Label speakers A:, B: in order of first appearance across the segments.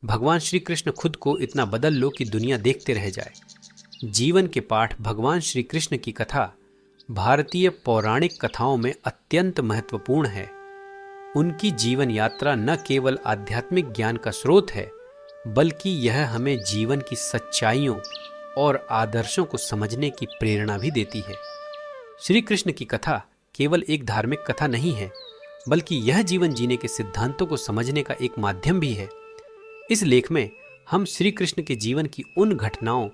A: भगवान श्री कृष्ण खुद को इतना बदल लो कि दुनिया देखते रह जाए। जीवन के पाठ भगवान श्री कृष्ण की कथा भारतीय पौराणिक कथाओं में अत्यंत महत्वपूर्ण है। उनकी जीवन यात्रा न केवल आध्यात्मिक ज्ञान का स्रोत है, बल्कि यह हमें जीवन की सच्चाइयों और आदर्शों को समझने की प्रेरणा भी देती है। श्री कृष्ण की कथा केवल एक धार्मिक कथा नहीं है, बल्कि यह जीवन जीने के सिद्धांतों को समझने का एक माध्यम भी है। इस लेख में हम श्री कृष्ण के जीवन की उन घटनाओं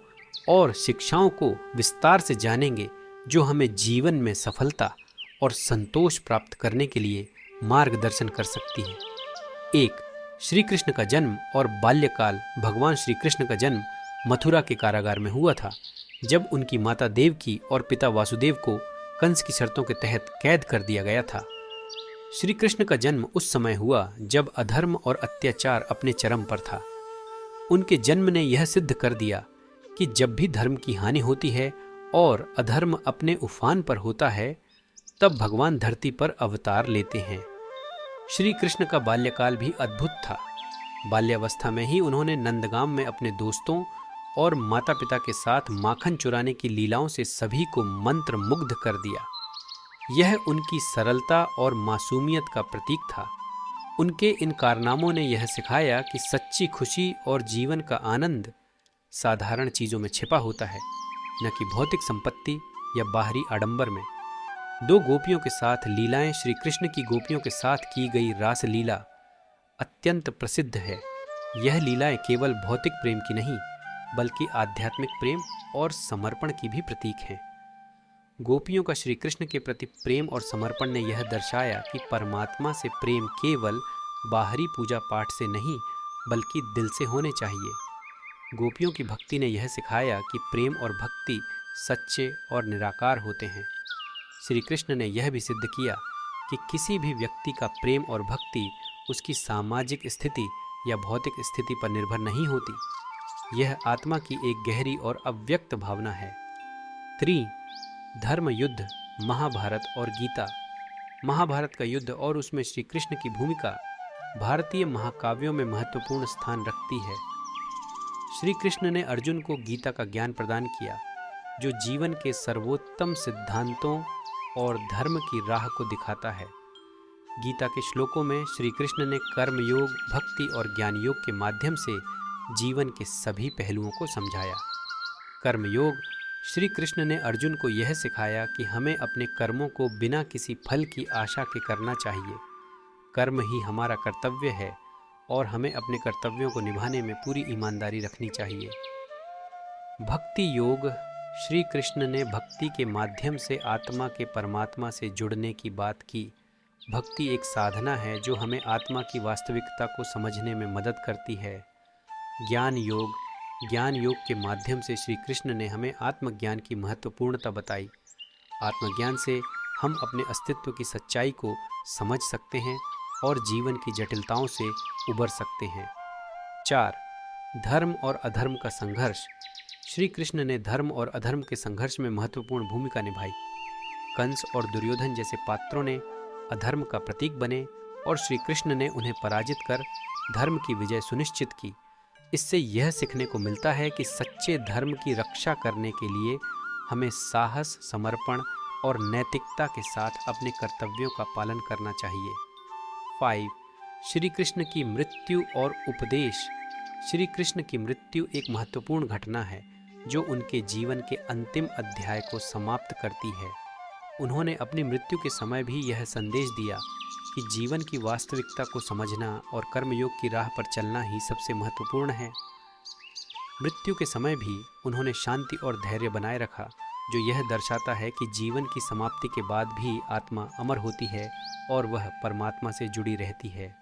A: और शिक्षाओं को विस्तार से जानेंगे जो हमें जीवन में सफलता और संतोष प्राप्त करने के लिए मार्गदर्शन कर सकती है। 1. श्री कृष्ण का जन्म और बाल्यकाल। भगवान श्री कृष्ण का जन्म मथुरा के कारागार में हुआ था, जब उनकी माता देवकी और पिता वासुदेव को कंस की शर्तों के तहत कैद कर दिया गया था। श्री कृष्ण का जन्म उस समय हुआ जब अधर्म और अत्याचार अपने चरम पर था। उनके जन्म ने यह सिद्ध कर दिया कि जब भी धर्म की हानि होती है और अधर्म अपने उफान पर होता है, तब भगवान धरती पर अवतार लेते हैं। श्री कृष्ण का बाल्यकाल भी अद्भुत था। बाल्यावस्था में ही उन्होंने नंदगाम में अपने दोस्तों और माता पिता के साथ माखन चुराने की लीलाओं से सभी को मंत्र मुग्ध कर दिया। यह उनकी सरलता और मासूमियत का प्रतीक था। उनके इन कारनामों ने यह सिखाया कि सच्ची खुशी और जीवन का आनंद साधारण चीज़ों में छिपा होता है, न कि भौतिक संपत्ति या बाहरी आडंबर में। 2 गोपियों के साथ लीलाएं। श्री कृष्ण की गोपियों के साथ की गई रास लीला अत्यंत प्रसिद्ध है। यह लीलाएं केवल भौतिक प्रेम की नहीं, बल्कि आध्यात्मिक प्रेम और समर्पण की भी प्रतीक हैं। गोपियों का श्री कृष्ण के प्रति प्रेम और समर्पण ने यह दर्शाया कि परमात्मा से प्रेम केवल बाहरी पूजा पाठ से नहीं, बल्कि दिल से होने चाहिए। गोपियों की भक्ति ने यह सिखाया कि प्रेम और भक्ति सच्चे और निराकार होते हैं। श्री कृष्ण ने यह भी सिद्ध किया कि किसी भी व्यक्ति का प्रेम और भक्ति उसकी सामाजिक स्थिति या भौतिक स्थिति पर निर्भर नहीं होती। यह आत्मा की एक गहरी और अव्यक्त भावना है। 3. धर्म युद्ध, महाभारत और गीता। महाभारत का युद्ध और उसमें श्री कृष्ण की भूमिका भारतीय महाकाव्यों में महत्वपूर्ण स्थान रखती है। श्री कृष्ण ने अर्जुन को गीता का ज्ञान प्रदान किया, जो जीवन के सर्वोत्तम सिद्धांतों और धर्म की राह को दिखाता है। गीता के श्लोकों में श्री कृष्ण ने कर्म योग, भक्ति और ज्ञान योग के माध्यम से जीवन के सभी पहलुओं को समझाया। कर्म योग। श्री कृष्ण ने अर्जुन को यह सिखाया कि हमें अपने कर्मों को बिना किसी फल की आशा के करना चाहिए। कर्म ही हमारा कर्तव्य है और हमें अपने कर्तव्यों को निभाने में पूरी ईमानदारी रखनी चाहिए। भक्ति योग। श्री कृष्ण ने भक्ति के माध्यम से आत्मा के परमात्मा से जुड़ने की बात की। भक्ति एक साधना है जो हमें आत्मा की वास्तविकता को समझने में मदद करती है। ज्ञान योग। ज्ञान योग के माध्यम से श्री कृष्ण ने हमें आत्मज्ञान की महत्वपूर्णता बताई। आत्मज्ञान से हम अपने अस्तित्व की सच्चाई को समझ सकते हैं और जीवन की जटिलताओं से उबर सकते हैं। 4. धर्म और अधर्म का संघर्ष। श्री कृष्ण ने धर्म और अधर्म के संघर्ष में महत्वपूर्ण भूमिका निभाई। कंस और दुर्योधन जैसे पात्रों ने अधर्म का प्रतीक बने और श्री कृष्ण ने उन्हें पराजित कर धर्म की विजय सुनिश्चित की। इससे यह सीखने को मिलता है कि सच्चे धर्म की रक्षा करने के लिए हमें साहस, समर्पण और नैतिकता के साथ अपने कर्तव्यों का पालन करना चाहिए। 5. श्री कृष्ण की मृत्यु और उपदेश। श्री कृष्ण की मृत्यु एक महत्वपूर्ण घटना है जो उनके जीवन के अंतिम अध्याय को समाप्त करती है। उन्होंने अपनी मृत्यु के समय भी यह संदेश दिया कि जीवन की वास्तविकता को समझना और कर्मयोग की राह पर चलना ही सबसे महत्वपूर्ण है। मृत्यु के समय भी उन्होंने शांति और धैर्य बनाए रखा, जो यह दर्शाता है कि जीवन की समाप्ति के बाद भी आत्मा अमर होती है और वह परमात्मा से जुड़ी रहती है।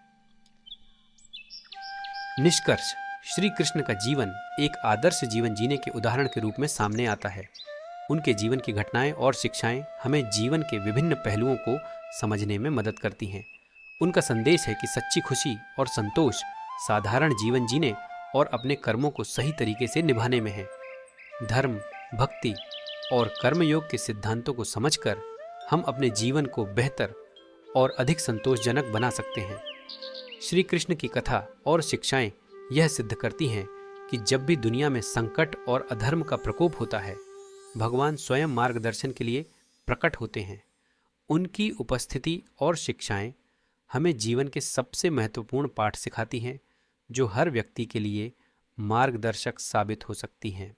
A: निष्कर्ष। श्री कृष्ण का जीवन एक आदर्श जीवन जीने के उदाहरण के रूप में सामने आता है। उनके जीवन की घटनाएं और शिक्षाएं हमें जीवन के विभिन्न पहलुओं को समझने में मदद करती हैं। उनका संदेश है कि सच्ची खुशी और संतोष साधारण जीवन जीने और अपने कर्मों को सही तरीके से निभाने में है। धर्म, भक्ति और कर्मयोग के सिद्धांतों को समझकर हम अपने जीवन को बेहतर और अधिक संतोषजनक बना सकते हैं। श्री कृष्ण की कथा और शिक्षाएं यह सिद्ध करती हैं कि जब भी दुनिया में संकट और अधर्म का प्रकोप होता है, भगवान स्वयं मार्गदर्शन के लिए प्रकट होते हैं। उनकी उपस्थिति और शिक्षाएं हमें जीवन के सबसे महत्वपूर्ण पाठ सिखाती हैं, जो हर व्यक्ति के लिए मार्गदर्शक साबित हो सकती हैं।